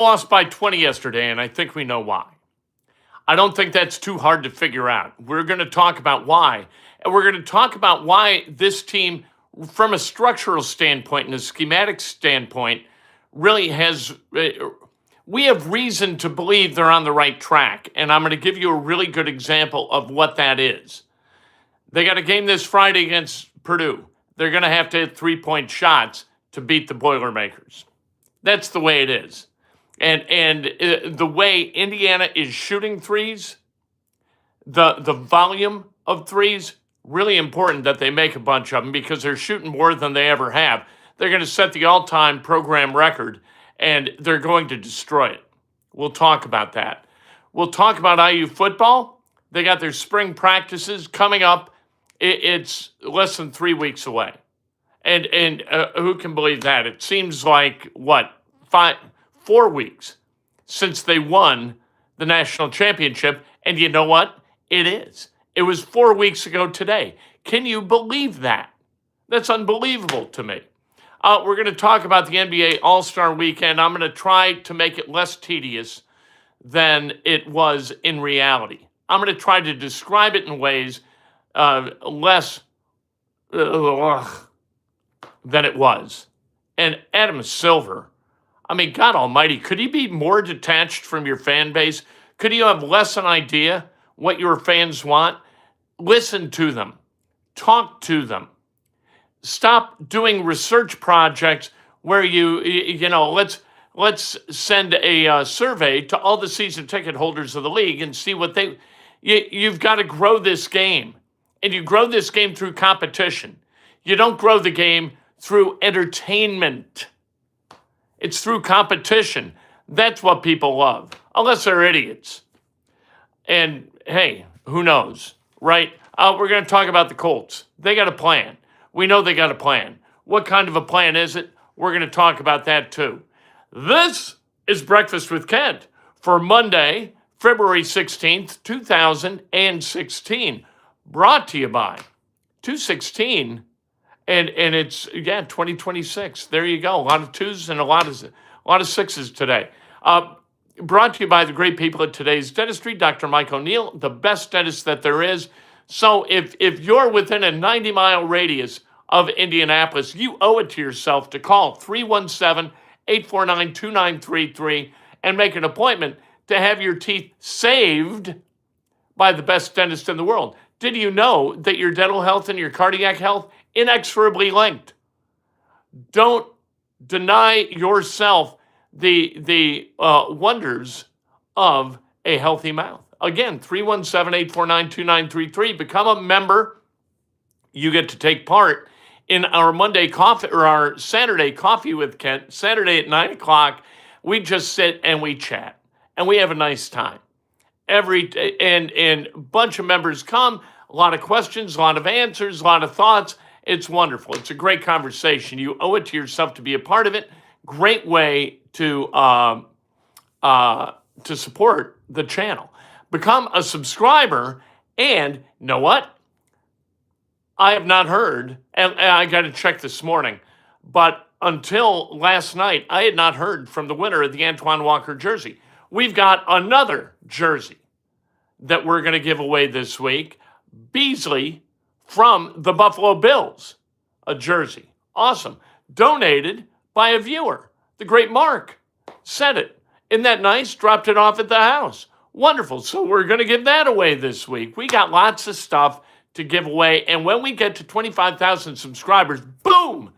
Lost by 20 yesterday, and I think we know why. I don't think that's too hard to figure out. We're going to talk about why. And we're going to talk about why this team, from a structural standpoint and a schematic standpoint, really has. We have reason to believe they're on the right track. And I'm going to give you a really good example of what that is. They got a game this Friday against Purdue. They're going to have to hit 3-point shots to beat the Boilermakers. That's the way it is. And the way Indiana is shooting threes, the volume of threes, really important that they make a bunch of them because they're shooting more than they ever have. They're going to set the all-time program record, and they're going to destroy it. We'll talk about that. We'll talk about IU football. They got their spring practices coming up. It's less than 3 weeks away. And who can believe that? It seems like, 4 weeks since they won the national championship. And you know what? It is. It was 4 weeks ago today. Can you believe that? That's unbelievable to me. We're going to talk about the NBA All-Star Weekend. I'm going to try to make it less tedious than it was in reality. I'm going to try to describe it in ways less than it was. And Adam Silver, I mean, God almighty, could he be more detached from your fan base? Could you have less an idea what your fans want? Listen to them. Talk to them. Stop doing research projects where let's send a survey to all the season ticket holders of the league and see what you've got to grow this game. And you grow this game through competition. You don't grow the game through entertainment. It's through competition. That's what people love, unless they're idiots. And hey, who knows, right? We're going to talk about the Colts. They got a plan. We know they got a plan. What kind of a plan is it? We're going to talk about that too. This is Breakfast with Kent for Monday, February 16th, 2016. Brought to you by 216. And it's 2026. There you go. A lot of twos and a lot of sixes today. Brought to you by the great people at Today's Dentistry, Dr. Mike O'Neill, the best dentist that there is. So if you're within a 90-mile radius of Indianapolis, you owe it to yourself to call 317-849-2933 and make an appointment to have your teeth saved by the best dentist in the world. Did you know that your dental health and your cardiac health inexorably linked? Don't deny yourself the wonders of a healthy mouth. Again, 317-849-2933. Become a member. You get to take part in our Monday coffee or our Saturday coffee with Kent. Saturday at 9 o'clock, we just sit and we chat and we have a nice time. And a bunch of members come, a lot of questions, a lot of answers, a lot of thoughts. It's wonderful. It's a great conversation. You owe it to yourself to be a part of it. Great way to support the channel. Become a subscriber, and you know what? I have not heard, and I got to check this morning, but until last night, I had not heard from the winner of the Antoine Walker jersey. We've got another jersey that we're going to give away this week. Beasley from the Buffalo Bills, a jersey. Awesome. Donated by a viewer. The great Mark said it. Isn't that nice? Dropped it off at the house. Wonderful. So we're going to give that away this week. We got lots of stuff to give away. And when we get to 25,000 subscribers, boom,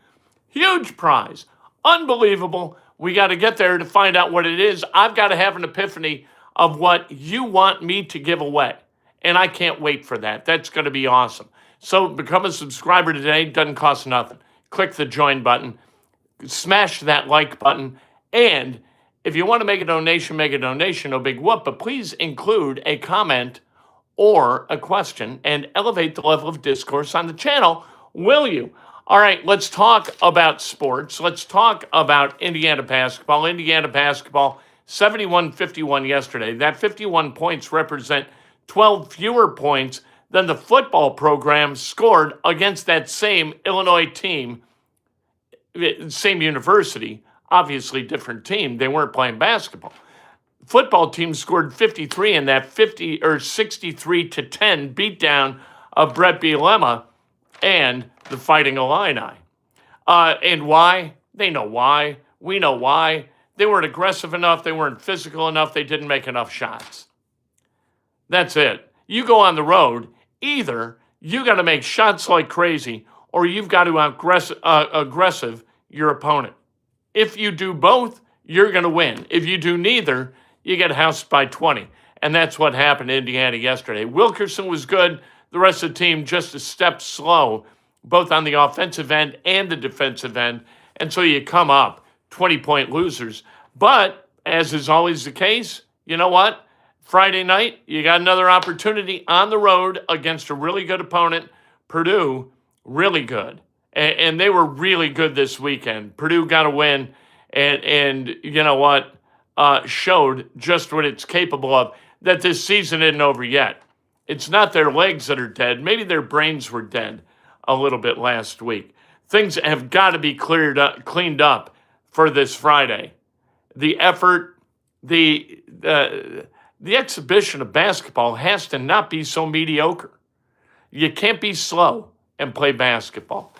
huge prize. Unbelievable. We got to get there to find out what it is. I've got to have an epiphany of what you want me to give away. And I can't wait for that. That's going to be awesome. So become a subscriber today. Doesn't cost nothing. Click the join button. Smash that like button. And if you want to make a donation, no big whoop. But please include a comment or a question and elevate the level of discourse on the channel, will you? All right, let's talk about sports. Let's talk about Indiana basketball. Indiana basketball, 71-51 yesterday. That 51 points represent 12 fewer points than the football program scored against that same Illinois team, same university, obviously different team. They weren't playing basketball. Football team scored 53 in that 63-10 beatdown of Brett Bielema and the Fighting Illini. And why? They know why. We know why. They weren't aggressive enough. They weren't physical enough. They didn't make enough shots. That's it. You go on the road, either you got to make shots like crazy or you've got to aggressive your opponent. If you do both, you're going to win. If you do neither, you get housed by 20. And that's what happened in Indiana yesterday. Wilkerson was good. The rest of the team just a step slow, both on the offensive end and the defensive end. And so you come up 20-point losers. But as is always the case, you know what? Friday night, you got another opportunity on the road against a really good opponent. Purdue, really good. And they were really good this weekend. Purdue got a win and you know what? Showed just what it's capable of, that this season isn't over yet. It's not their legs that are dead. Maybe their brains were dead a little bit last week. Things have got to be cleaned up for this Friday. The effort, the exhibition of basketball has to not be so mediocre. You can't be slow and play basketball.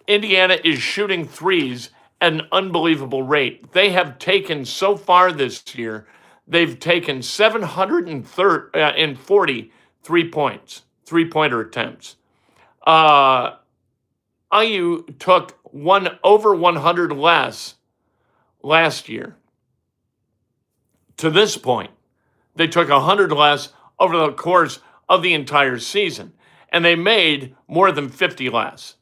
Indiana is shooting threes at an unbelievable rate. They have taken so far this year, they've taken 740 three-pointer attempts. IU took over 100 less last year. To this point, they took 100 less over the course of the entire season, and they made more than 50 less.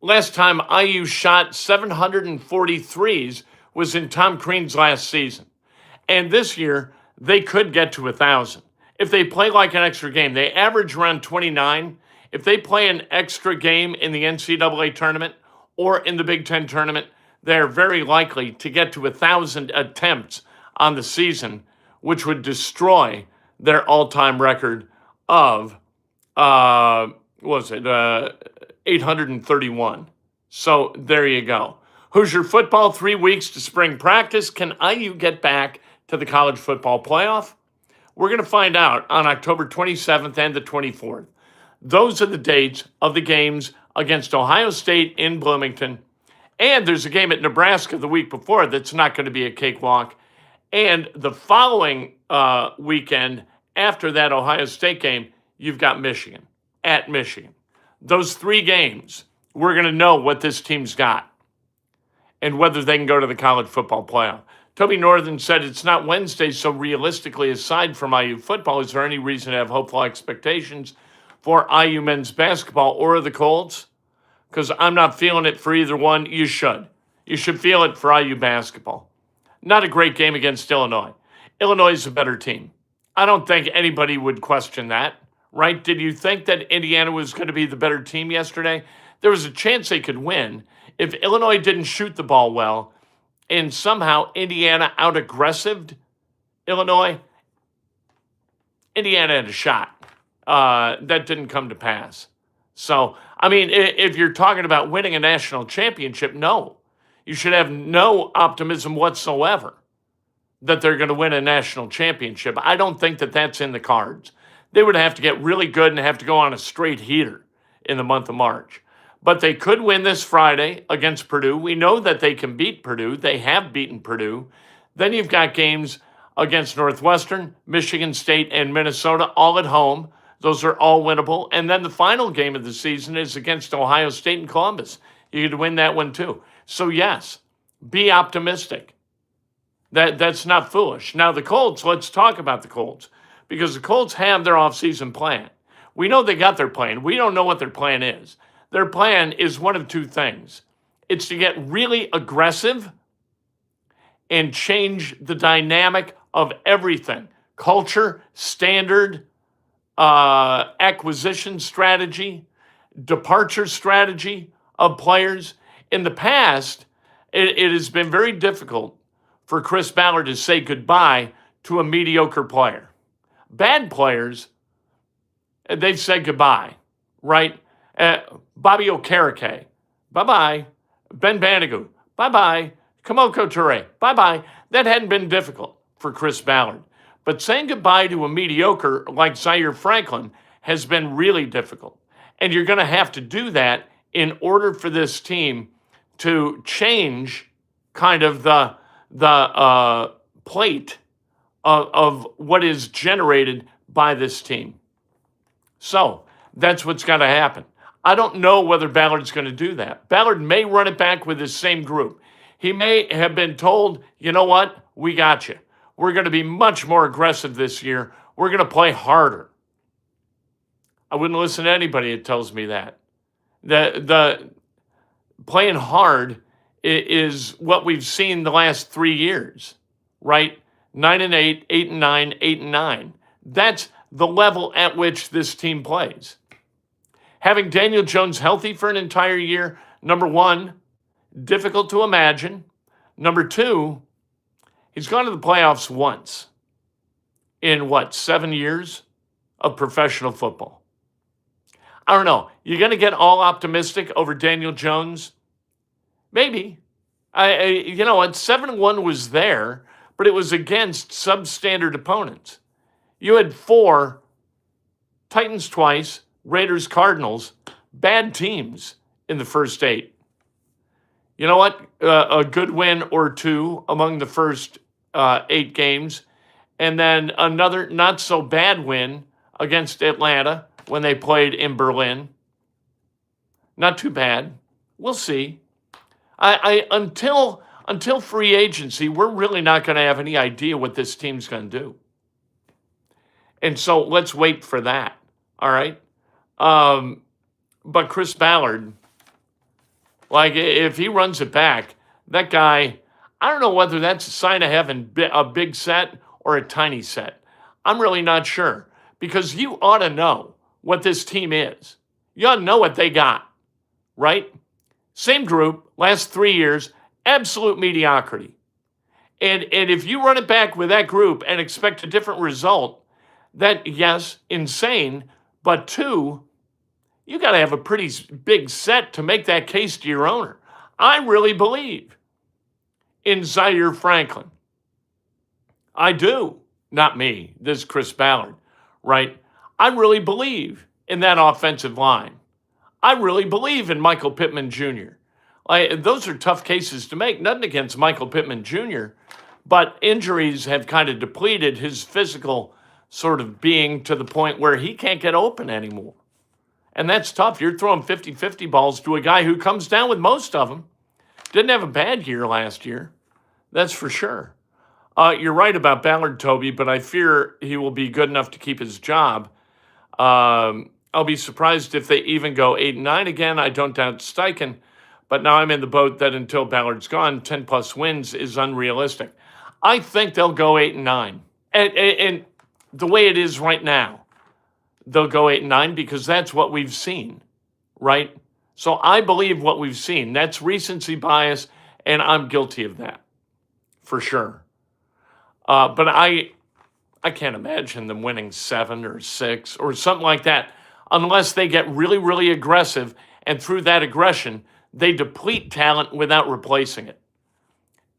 Last time IU shot 743s was in Tom Crean's last season. And this year, they could get to 1,000. If they play like an extra game, they average around 29. If they play an extra game in the NCAA tournament or in the Big Ten tournament, they're very likely to get to 1,000 attempts on the season, which would destroy their all-time record of, 831. So there you go. Hoosier football, 3 weeks to spring practice. Can IU get back to the college football playoff? We're going to find out on October 27th and the 24th. Those are the dates of the games against Ohio State in Bloomington. And there's a game at Nebraska the week before that's not going to be a cakewalk. And the following weekend after that Ohio State game, you've got Michigan, at Michigan. Those 3 games, we're going to know what this team's got and whether they can go to the college football playoff. Toby Northern said it's not Wednesday, so realistically, aside from IU football, is there any reason to have hopeful expectations for IU men's basketball or the Colts? Because I'm not feeling it for either one. You should. You should feel it for IU basketball. Not a great game against Illinois. Illinois is a better team. I don't think anybody would question that, right? Did you think that Indiana was going to be the better team yesterday? There was a chance they could win if Illinois didn't shoot the ball well and somehow Indiana out-aggressived Illinois. Indiana had a shot. That didn't come to pass. So, I mean, if you're talking about winning a national championship, no. You should have no optimism whatsoever that they're going to win a national championship. I don't think that that's in the cards. They would have to get really good and have to go on a straight heater in the month of March. But they could win this Friday against Purdue. We know that they can beat Purdue. They have beaten Purdue. Then you've got games against Northwestern, Michigan State, and Minnesota, all at home. Those are all winnable. And then the final game of the season is against Ohio State and Columbus. You could win that one too. So yes, be optimistic. That's not foolish. Now the Colts, let's talk about the Colts. Because the Colts have their offseason plan. We know they got their plan. We don't know what their plan is. Their plan is one of 2 things. It's to get really aggressive and change the dynamic of everything. Culture, standard, acquisition strategy, departure strategy of players. In the past, it has been very difficult for Chris Ballard to say goodbye to a mediocre player. Bad players, they've said goodbye, right? Bobby Okereke, bye-bye. Ben Bandigu, Bye-bye. Kamoko Toure. Bye-bye. That hadn't been difficult for Chris Ballard. But saying goodbye to a mediocre like Zaire Franklin has been really difficult. And you're going to have to do that in order for this team to change kind of the plate of what is generated by this team. So that's what's got to happen. I don't know whether Ballard's going to do that. Ballard may run it back with his same group. He may have been told, you know what, we got you. We're going to be much more aggressive this year. We're going to play harder. I wouldn't listen to anybody that tells me that. The playing hard is what we've seen the last 3 years, right? 9-8, 8-9, 8-9. That's the level at which this team plays. Having Daniel Jones healthy for an entire year, number one, difficult to imagine. Number two, he's gone to the playoffs once in 7 years of professional football. I don't know. You're going to get all optimistic over Daniel Jones? Maybe. 7-1 was there, but it was against substandard opponents. You had 4, Titans twice, Raiders, Cardinals, bad teams in the first 8. You know what? A good win or 2 among the first 8 games, and then another not so bad win against Atlanta when they played in Berlin. Not too bad. We'll see. Until free agency, we're really not going to have any idea what this team's going to do. And so let's wait for that. All right. But Chris Ballard, if he runs it back, that guy, I don't know whether that's a sign of having a big set or a tiny set. I'm really not sure, because you ought to know what this team is. You ought to know what they got, right? Same group, last 3 years, absolute mediocrity. And if you run it back with that group and expect a different result, that, yes, insane, but 2, you got to have a pretty big set to make that case to your owner. I really believe in Zaire Franklin. I do. Not me. This is Chris Ballard, right? I really believe in that offensive line. I really believe in Michael Pittman Jr. Those are tough cases to make. Nothing against Michael Pittman Jr., but injuries have kind of depleted his physical sort of being to the point where he can't get open anymore. And that's tough. You're throwing 50-50 balls to a guy who comes down with most of them. Didn't have a bad year last year. That's for sure. You're right about Ballard, Toby, but I fear he will be good enough to keep his job. I'll be surprised if they even go 8-9 again. I don't doubt Steichen, but now I'm in the boat that until Ballard's gone, 10-plus wins is unrealistic. I think they'll go 8-9. And the way it is right now, they'll go 8-9 because that's what we've seen, right? So I believe what we've seen. That's recency bias, and I'm guilty of that, for sure. But I can't imagine them winning 7 or 6 or something like that unless they get really, really aggressive, and through that aggression, they deplete talent without replacing it.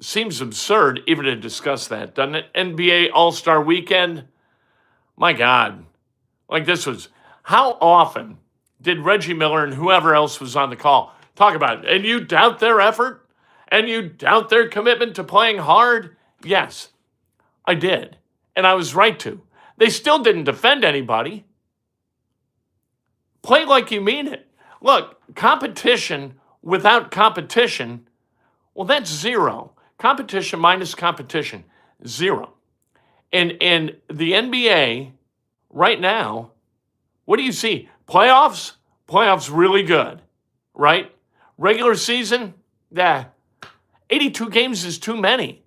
Seems absurd even to discuss that, doesn't it? NBA All-Star Weekend, my God. This was, how often did Reggie Miller and whoever else was on the call talk about it? And you doubt their effort? And you doubt their commitment to playing hard? Yes, I did. And I was right to. They still didn't defend anybody. Play like you mean it. Look, competition without competition, well, that's 0. Competition minus competition, 0. And the NBA right now, what do you see? Playoffs? Playoffs really good, right? Regular season? 82 games is too many.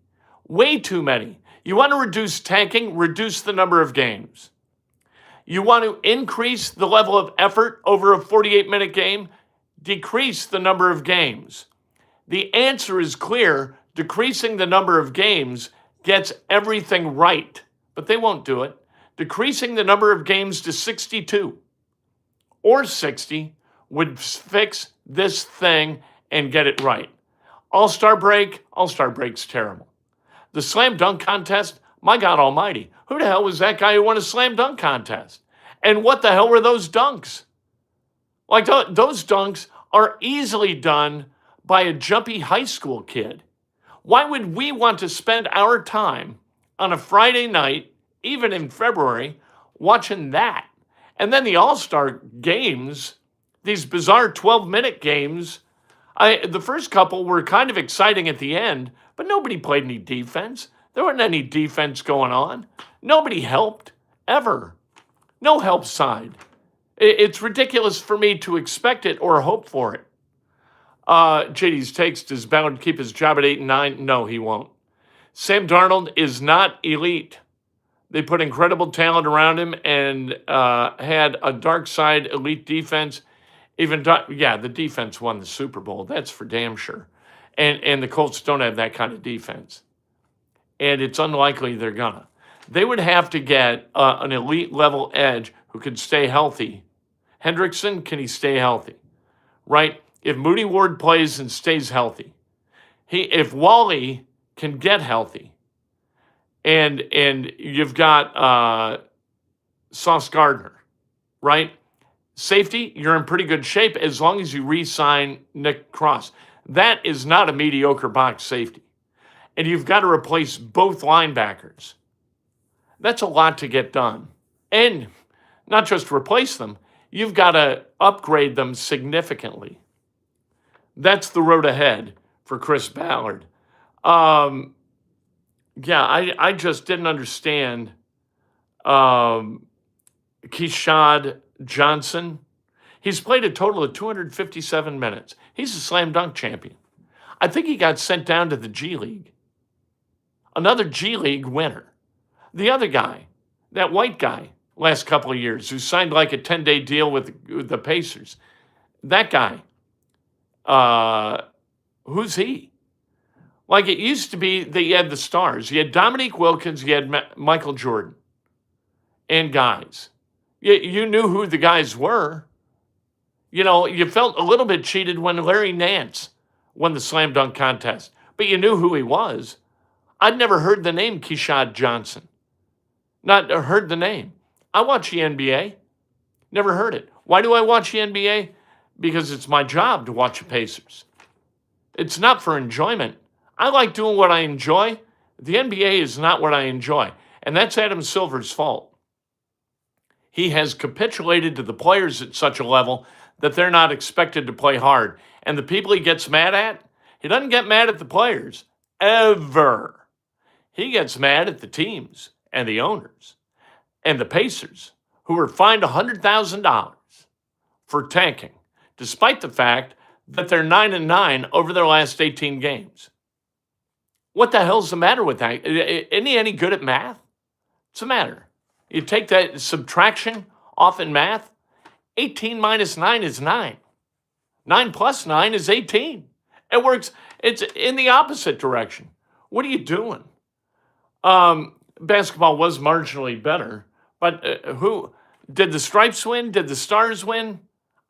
Way too many. You want to reduce tanking? Reduce the number of games. You want to increase the level of effort over a 48-minute game? Decrease the number of games. The answer is clear. Decreasing the number of games gets everything right, but they won't do it. Decreasing the number of games to 62 or 60 would fix this thing and get it right. All-Star break's terrible. The slam dunk contest, my God almighty, who the hell was that guy who won a slam dunk contest? And what the hell were those dunks? Like those dunks are easily done by a jumpy high school kid. Why would we want to spend our time on a Friday night, even in February, watching that? And then the All-Star games, these bizarre 12-minute games, the first couple were kind of exciting at the end, but nobody played any defense. There wasn't any defense going on. Nobody helped, ever. No help side. It's ridiculous for me to expect it or hope for it. JD's takes, does Ballard keep his job at 8-9? No, he won't. Sam Darnold is not elite. They put incredible talent around him and had a dark side elite defense. The defense won the Super Bowl. That's for damn sure. And the Colts don't have that kind of defense. And it's unlikely they're gonna. They would have to get an elite level edge who could stay healthy. Hendrickson, can he stay healthy? Right? If Moody Ward plays and stays healthy, if Wally can get healthy, and you've got Sauce Gardner, right? Safety, you're in pretty good shape as long as you re-sign Nick Cross. That is not a mediocre box safety. And you've got to replace both linebackers. That's a lot to get done. And not just replace them, you've got to upgrade them significantly. That's the road ahead for Chris Ballard. I just didn't understand Keyshawn Johnson. He's played a total of 257 minutes. He's a slam dunk champion. I think he got sent down to the G League. Another G League winner. The other guy, that white guy, last couple of years, who signed like a 10-day deal with the Pacers. That guy, who's he? Like it used to be that you had the stars. You had Dominique Wilkins, you had Michael Jordan, and guys. You knew who the guys were. You know, you felt a little bit cheated when Larry Nance won the slam dunk contest, but you knew who he was. I'd never heard the name Keyshawn Johnson. Not heard the name. I watch the NBA. Never heard it. Why do I watch the NBA? Because it's my job to watch the Pacers. It's not for enjoyment. I like doing what I enjoy. The NBA is not what I enjoy. And that's Adam Silver's fault. He has capitulated to the players at such a level that they're not expected to play hard. And the people he gets mad at, he doesn't get mad at the players, ever. He gets mad at the teams and the owners and the Pacers, who were fined $100,000 for tanking, despite the fact that they're 9-9 over their last 18 games. What the hell's the matter with that? Isn't he any good at math? What's the matter? You take that subtraction off in math, 18 minus 9 is 9. 9 plus 9 is 18. It works. It's in the opposite direction. What are you doing? Basketball was marginally better, but who did the Stripes win? Did the Stars win?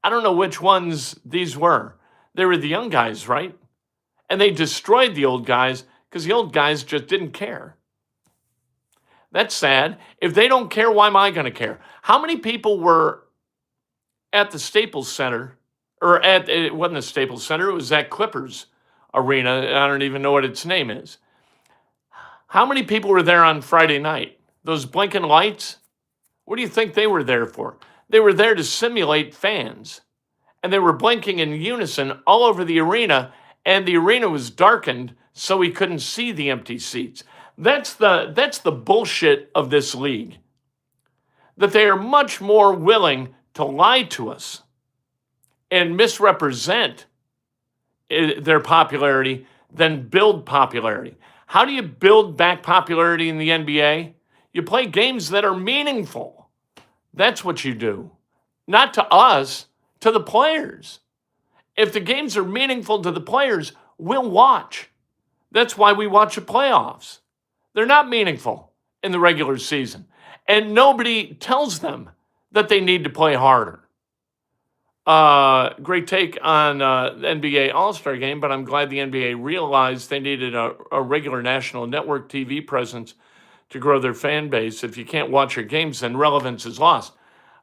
I don't know which ones these were. They were the young guys, right? And they destroyed the old guys because the old guys just didn't care. That's sad. If they don't care, why am I going to care? How many people were at the Staples Center, it wasn't the Staples Center, it was at Clippers Arena. I don't even know what its name is. How many people were there on Friday night? Those blinking lights? What do you think they were there for? They were there to simulate fans. And they were blinking in unison all over the arena, and the arena was darkened so we couldn't see the empty seats. That's the bullshit of this league. That they are much more willing to lie to us and misrepresent their popularity than build popularity. How do you build back popularity in the NBA? You play games that are meaningful. That's what you do. Not to us, to the players. If the games are meaningful to the players, we'll watch. That's why we watch the playoffs. They're not meaningful in the regular season. And nobody tells them that they need to play harder. Great take on the NBA All-Star Game, but I'm glad the NBA realized they needed a regular national network TV presence to grow their fan base. If you can't watch your games, then relevance is lost.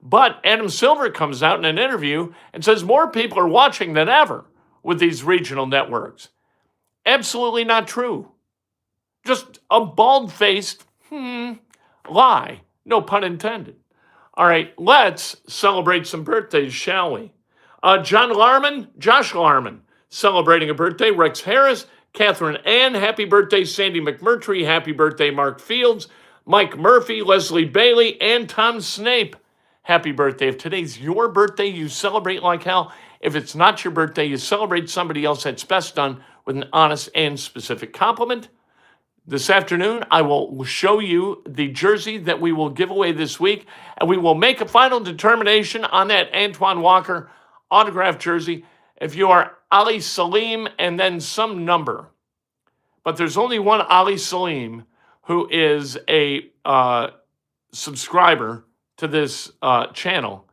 But Adam Silver comes out in an interview and says more people are watching than ever with these regional networks. Absolutely not true. Just a bald-faced lie. No pun intended. All right, let's celebrate some birthdays, shall we? Josh Larman, celebrating a birthday. Rex Harris, Catherine Ann, happy birthday. Sandy McMurtry, happy birthday. Mark Fields, Mike Murphy, Leslie Bailey, and Tom Snape, happy birthday. If today's your birthday, you celebrate like hell. If it's not your birthday, you celebrate somebody else. That's best done with an honest and specific compliment. This afternoon, I will show you the jersey that we will give away this week, and we will make a final determination on that Antoine Walker autographed jersey if you are Ali Salim and then some number. But there's only one Ali Salim who is a subscriber to this channel.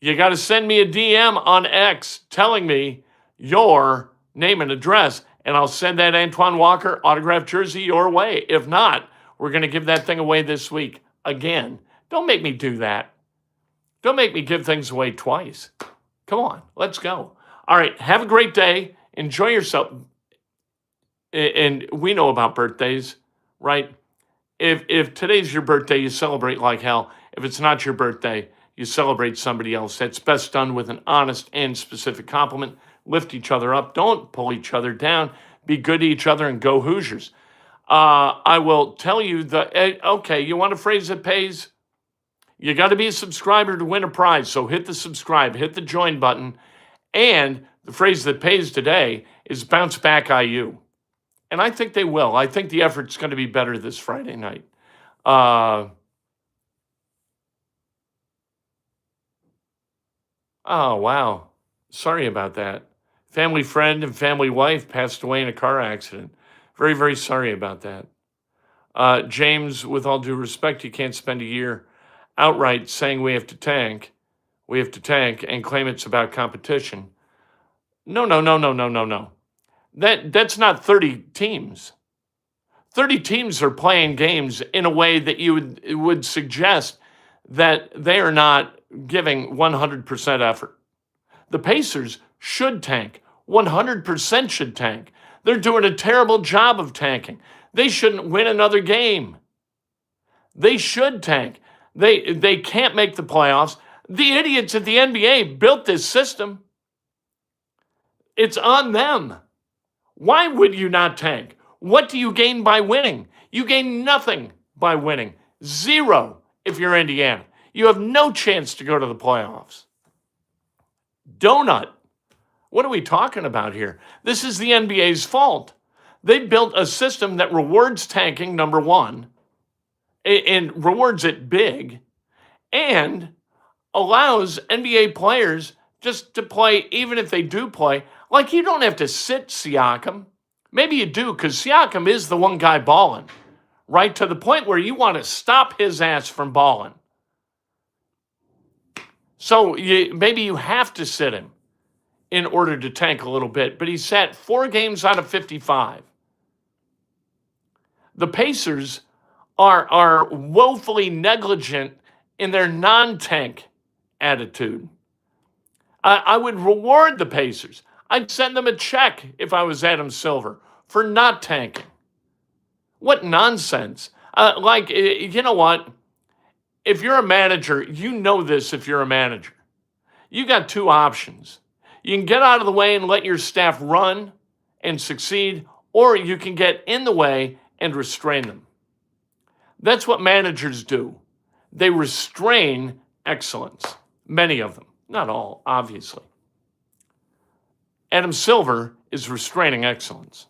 You got to send me a DM on X telling me your name and address, and I'll send that Antoine Walker autographed jersey your way. If not, we're going to give that thing away this week again. Don't make me do that. Don't make me give things away twice. Come on, let's go. All right, have a great day. Enjoy yourself. And we know about birthdays, right? If today's your birthday, you celebrate like hell. If it's not your birthday, you celebrate somebody else. That's best done with an honest and specific compliment. Lift each other up. Don't pull each other down. Be good to each other and go Hoosiers. I will tell you okay, you want a phrase that pays? You got to be a subscriber to win a prize. So hit the subscribe, hit the join button. And the phrase that pays today is bounce back IU. And I think they will. I think the effort's going to be better this Friday night. Oh, wow. Sorry about that. Family friend and family wife passed away in a car accident. Very, very sorry about that. James, with all due respect, you can't spend a year outright saying we have to tank, and claim it's about competition. No. That's not 30 teams. 30 teams are playing games in a way that you would suggest that they are not giving 100% effort. The Pacers should tank. 100% should tank. They're doing a terrible job of tanking. They shouldn't win another game. They should tank. They can't make the playoffs. The idiots at the NBA built this system. It's on them. Why would you not tank? What do you gain by winning? You gain nothing by winning. Zero if you're Indiana. You have no chance to go to the playoffs. Donut. What are we talking about here? This is the NBA's fault. They built a system that rewards tanking, number one, and rewards it big, and allows NBA players just to play, even if they do play. Like, you don't have to sit Siakam. Maybe you do, because Siakam is the one guy balling, right? To the point where you want to stop his ass from balling. So maybe you have to sit him in order to tank a little bit. But he sat 4 games out of 55. The Pacers are woefully negligent in their non-tank attitude. I would reward the Pacers. I'd send them a check if I was Adam Silver for not tanking. What nonsense. You know what? If you're a manager, you know this if you're a manager. You got 2 options. You can get out of the way and let your staff run and succeed, or you can get in the way and restrain them. That's what managers do. They restrain excellence. Many of them. Not all, obviously. Adam Silver is restraining excellence.